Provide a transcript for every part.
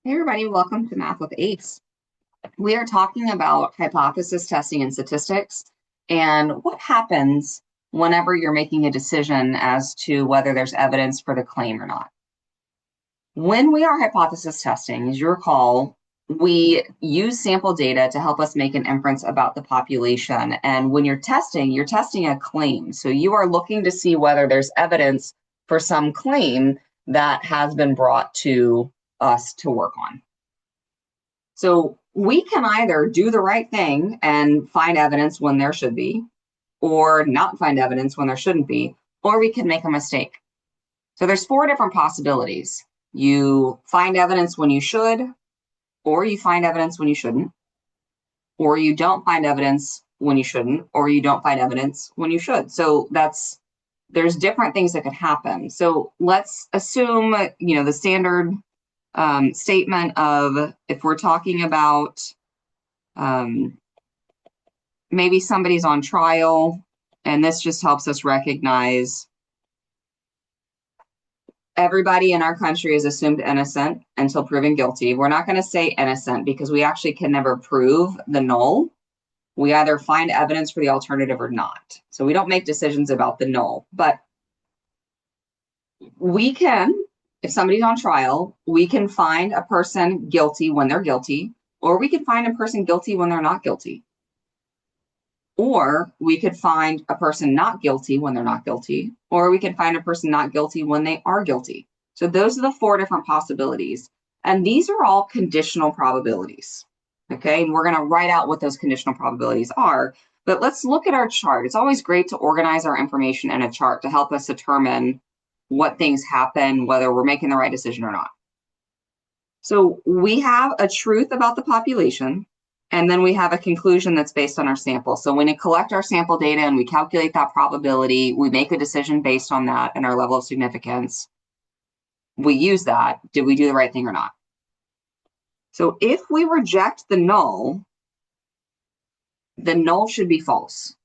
Hey everybody, welcome to Math with Ace. We are talking about hypothesis testing and statistics and what happens whenever you're making a decision as to whether there's evidence for the claim or not. When we are hypothesis testing, as you recall, we use sample data to help us make an inference about the population. And when you're testing a claim. So you are looking to see whether there's evidence for some claim that has been brought to us to work on. So we can either do the right thing and find evidence when there should be, or not find evidence when there shouldn't be, or we can make a mistake. So there's four different possibilities. You find evidence when you should, or you find evidence when you shouldn't, or you don't find evidence when you shouldn't, or you don't find evidence when you should. So there's different things that could happen. So let's assume, the standard statement of if we're talking about maybe somebody's on trial, and this just helps us recognize everybody in our country is assumed innocent until proven guilty. We're not going to say innocent because we actually can never prove the null. We either find evidence for the alternative or not. So we don't make decisions about the null, but we can, if somebody's on trial, we can find a person guilty when they're guilty, or we can find a person guilty when they're not guilty. Or we could find a person not guilty when they're not guilty, or we could find a person not guilty when they are guilty. So those are the four different possibilities. And these are all conditional probabilities. Okay, and we're going to write out what those conditional probabilities are. But let's look at our chart. It's always great to organize our information in a chart to help us determine what things happen, whether we're making the right decision or not. So we have a truth about the population, and then we have a conclusion that's based on our sample. So when we collect our sample data and we calculate that probability, we make a decision based on that and our level of significance. We use that. Did we do the right thing or not? So if we reject the null should be false.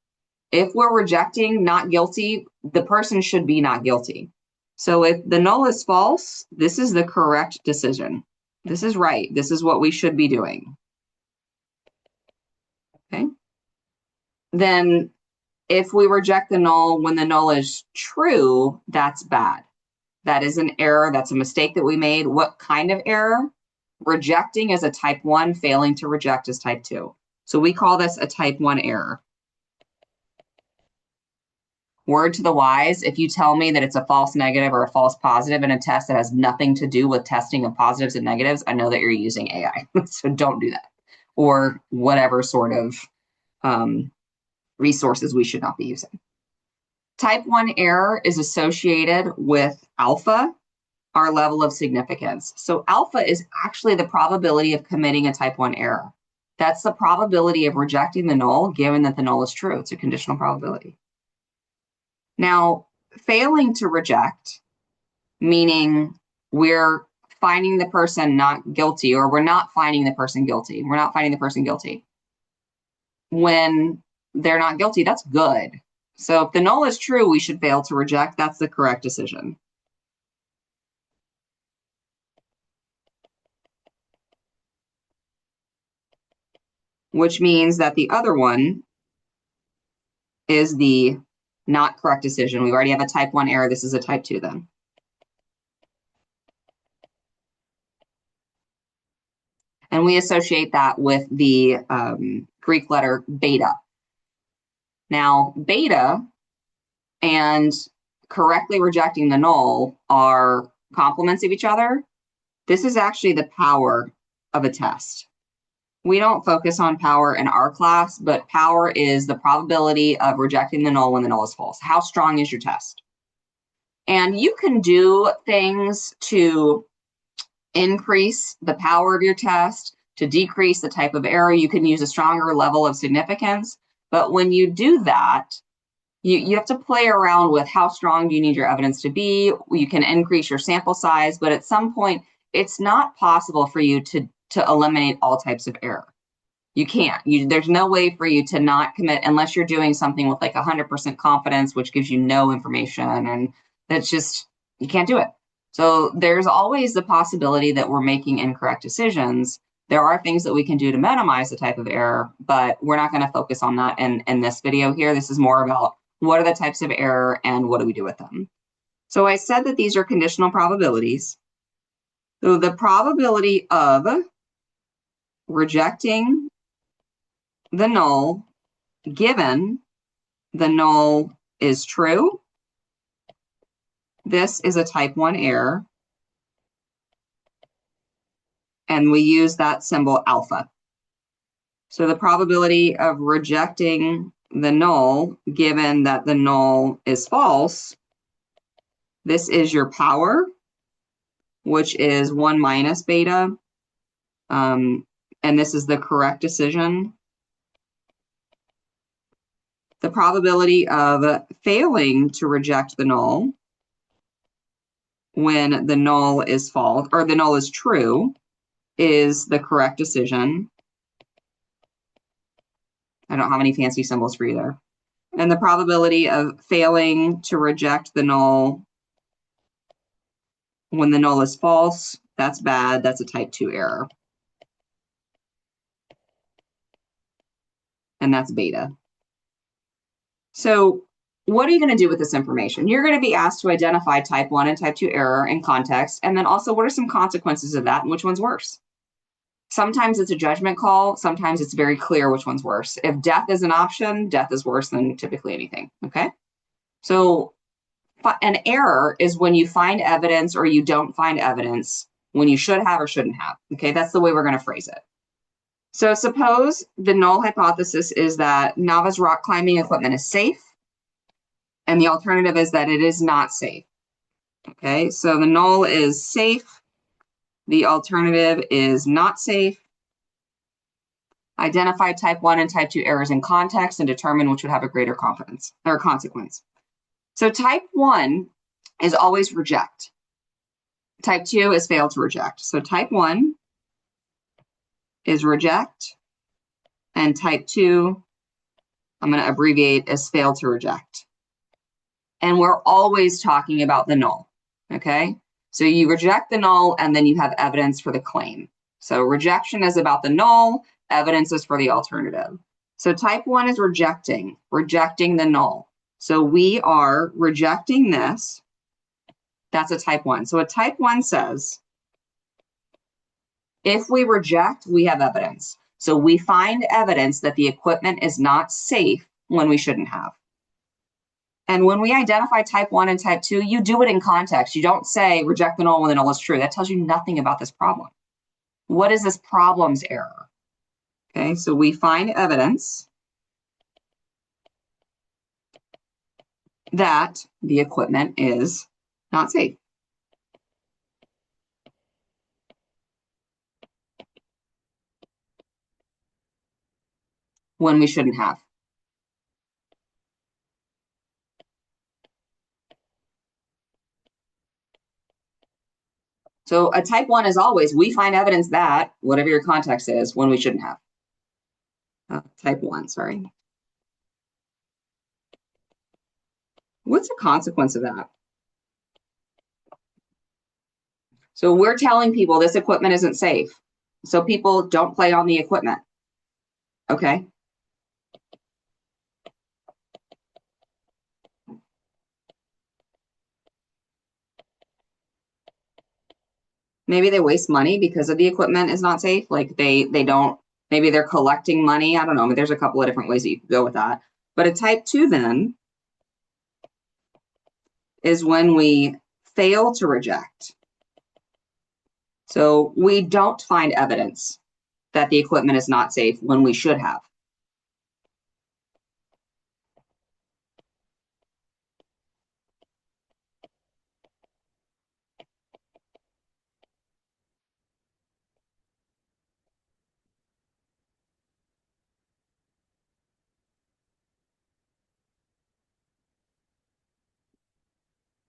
If we're rejecting not guilty, the person should be not guilty. So if the null is false, this is the correct decision. This is right. This is what we should be doing. Okay. Then if we reject the null when the null is true, that's bad. That is an error. That's a mistake that we made. What kind of error? Rejecting is a type 1, failing to reject is type 2. So we call this a type 1 error. Word to the wise, if you tell me that it's a false negative or a false positive in a test that has nothing to do with testing of positives and negatives, I know that you're using AI. So don't do that. Or whatever sort of resources we should not be using. Type 1 error is associated with alpha, our level of significance. So alpha is actually the probability of committing a type 1 error. That's the probability of rejecting the null, given that the null is true. It's a conditional probability. Now, failing to reject, meaning we're finding the person not guilty, or we're not finding the person guilty. We're not finding the person guilty. When they're not guilty, that's good. So if the null is true, we should fail to reject. That's the correct decision. Which means that the other one is the not correct decision. We already have a type 1 error. This is a type 2 then. And we associate that with the Greek letter beta. Now, beta and correctly rejecting the null are complements of each other. This is actually the power of a test. We don't focus on power in our class, but power is the probability of rejecting the null when the null is false. How strong is your test? And you can do things to increase the power of your test, to decrease the type of error. You can use a stronger level of significance. But when you do that, you have to play around with how strong do you need your evidence to be. You can increase your sample size, but at some point, it's not possible for you to eliminate all types of error. You can't. There's no way for you to not commit unless you're doing something with like 100% confidence, which gives you no information. And that's just, you can't do it. So there's always the possibility that we're making incorrect decisions. There are things that we can do to minimize the type of error, but we're not going to focus on that in this video here. This is more about what are the types of error and what do we do with them. So I said that these are conditional probabilities. So the probability of rejecting the null given the null is true, this is a type 1 error, and we use that symbol alpha. So the probability of rejecting the null given that the null is false, this is your power, which is 1 minus beta, and this is the correct decision. The probability of failing to reject the null when the null is false, or the null is true, is the correct decision. I don't have any fancy symbols for you there. And the probability of failing to reject the null when the null is false, that's bad. That's a type 2 error. And that's beta. So what are you going to do with this information? You're going to be asked to identify type 1 and type 2 error in context, and then also what are some consequences of that and which one's worse? Sometimes it's a judgment call. Sometimes it's very clear which one's worse. If death is an option, death is worse than typically anything, okay? So an error is when you find evidence or you don't find evidence when you should have or shouldn't have, okay? That's the way we're going to phrase it. So suppose the null hypothesis is that novice rock climbing equipment is safe, and the alternative is that it is not safe. Okay, so the null is safe, the alternative is not safe. Identify type 1 and type 2 errors in context and determine which would have a greater confidence or consequence. So type 1 is always reject. Type 2 is fail to reject. So type 1 is reject, and type 2, I'm going to abbreviate as fail to reject. And we're always talking about the null, okay? So you reject the null, and then you have evidence for the claim. So rejection is about the null, evidence is for the alternative. So type 1 is rejecting the null. So we are rejecting this. That's a type 1. So a type 1 says, if we reject, we have evidence. So we find evidence that the equipment is not safe when we shouldn't have. And when we identify type 1 and type 2, you do it in context. You don't say reject the null when the null is true. That tells you nothing about this problem. What is this problem's error? Okay, so we find evidence that the equipment is not safe. When we shouldn't have. So a type 1 is always, we find evidence that, whatever your context is, when we shouldn't have. Type 1, sorry. What's the consequence of that? So we're telling people this equipment isn't safe. So people don't play on the equipment. Okay. Maybe they waste money because of the equipment is not safe. Like they don't, maybe they're collecting money. I don't know. I mean, there's a couple of different ways that you could go with that. But a type 2 then is when we fail to reject. So we don't find evidence that the equipment is not safe when we should have.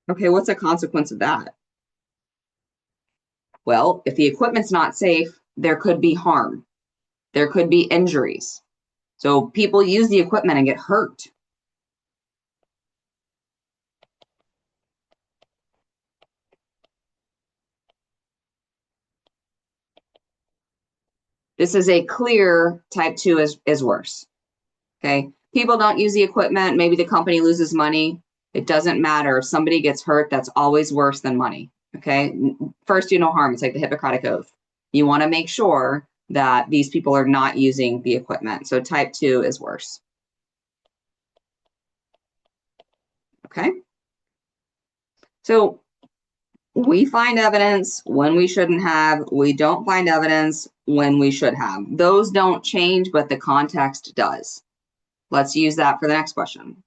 Okay, what's the consequence of that? Well, if the equipment's not safe, there could be harm. There could be injuries. So people use the equipment and get hurt. This is a clear type 2 is worse. Okay. People don't use the equipment. Maybe the company loses money. It doesn't matter. If somebody gets hurt, that's always worse than money. Okay. First, do no harm. It's like the Hippocratic Oath. You want to make sure that these people are not using the equipment. So type 2 is worse. Okay. So we find evidence when we shouldn't have. We don't find evidence when we should have. Those don't change, but the context does. Let's use that for the next question.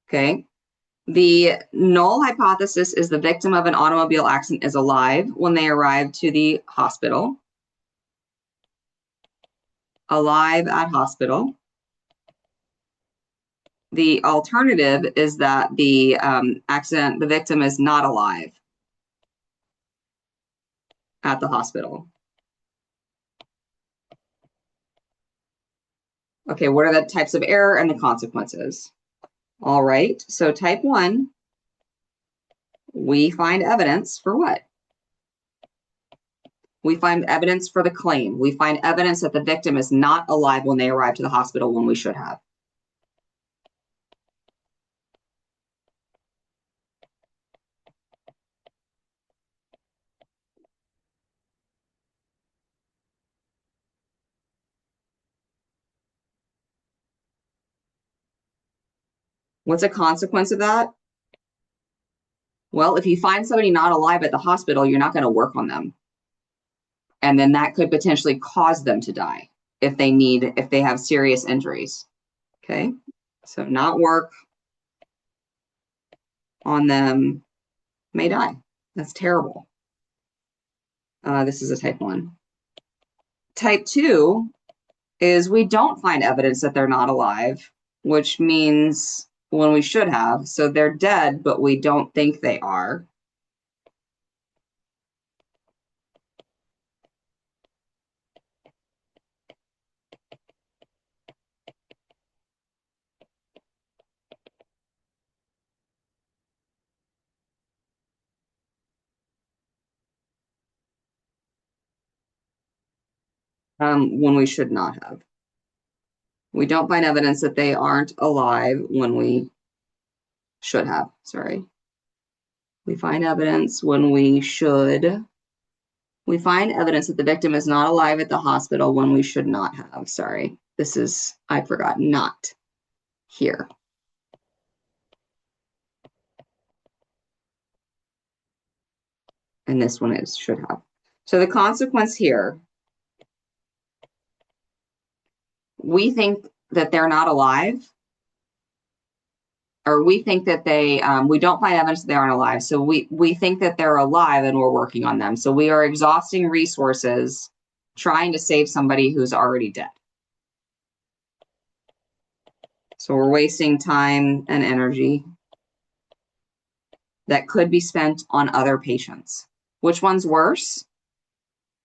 Okay. The null hypothesis is the victim of an automobile accident is alive when they arrive to the hospital. Alive at hospital. The alternative is that the the victim is not alive at the hospital. Okay, what are the types of error and the consequences? All right, so type 1, we find evidence for what? We find evidence for the claim. We find evidence that the victim is not alive when they arrive to the hospital when we should have. What's a consequence of that? Well, if you find somebody not alive at the hospital, you're not going to work on them. And then that could potentially cause them to die if they have serious injuries. Okay, so not work on them, may die. That's terrible. This is a type 1. Type 2 is we don't find evidence that they're not alive, which means when we should have. So they're dead, but we don't think they are. When we should not have. We don't find evidence that they aren't alive when we should have. Sorry. We find evidence when we should. We find evidence that the victim is not alive at the hospital when we should not have. Sorry. This is, I forgot, not here. And this one is should have. So the consequence here, we think that they're not alive, or we think that we don't find evidence that they aren't alive. So we think that they're alive and we're working on them. So we are exhausting resources trying to save somebody who's already dead. So we're wasting time and energy that could be spent on other patients. Which one's worse?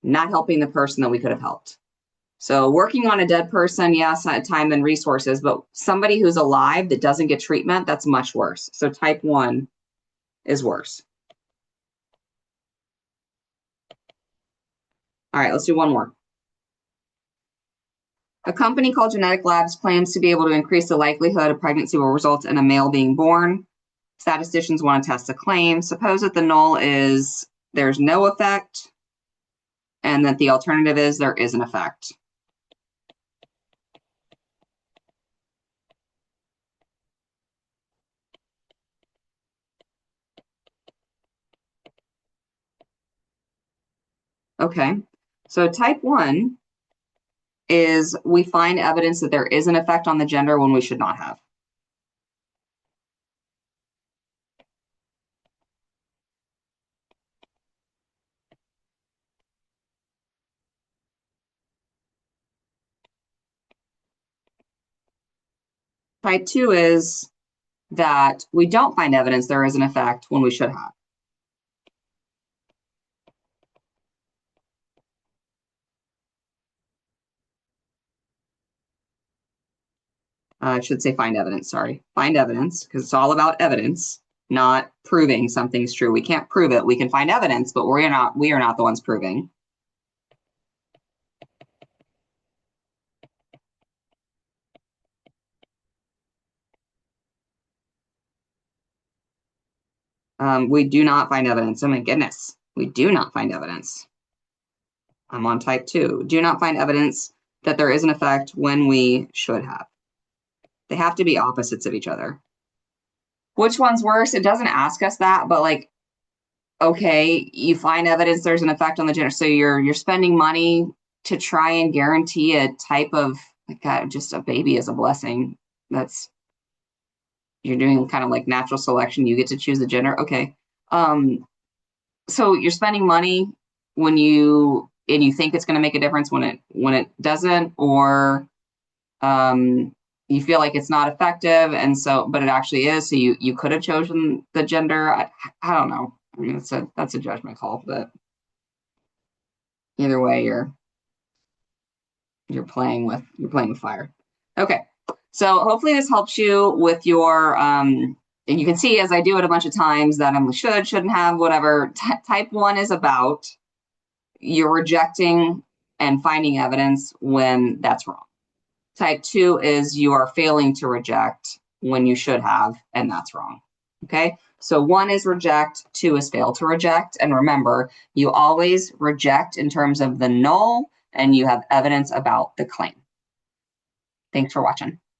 Not helping the person that we could have helped. So working on a dead person, yes, time and resources, but somebody who's alive that doesn't get treatment, that's much worse. So type 1 is worse. All right, let's do one more. A company called Genetic Labs claims to be able to increase the likelihood of pregnancy will result in a male being born. Statisticians want to test the claim. Suppose that the null is there's no effect, and that the alternative is there is an effect. Okay, so type 1 is we find evidence that there is an effect on the gender when we should not have. Type 2 is that we don't find evidence there is an effect when we should have. I should say find evidence, sorry. Find evidence, because it's all about evidence, not proving something's true. We can't prove it. We can find evidence, but we are not the ones proving. We do not find evidence. Oh my goodness. We do not find evidence. I'm on type 2. Do not find evidence that there is an effect when we should have. They have to be opposites of each other. Which one's worse? It doesn't ask us that, but like, okay, you find evidence there's an effect on the gender. So you're spending money to try and guarantee a type of, like, God, just a baby is a blessing. You're doing kind of like natural selection. You get to choose the gender. Okay. So you're spending money when you think it's going to make a difference when it doesn't, or you feel like it's not effective, and so but it actually is. So you could have chosen the gender. I don't know. I mean, that's a judgment call, but either way, you're playing with fire. Okay, so hopefully this helps you with your and you can see as I do it a bunch of times that I'm shouldn't have, whatever. Type 1 is about you're rejecting and finding evidence when that's wrong. Type 2 is you are failing to reject when you should have, and that's wrong. Okay, so 1 is reject, 2 is fail to reject. And remember, you always reject in terms of the null, and you have evidence about the claim. Thanks for watching.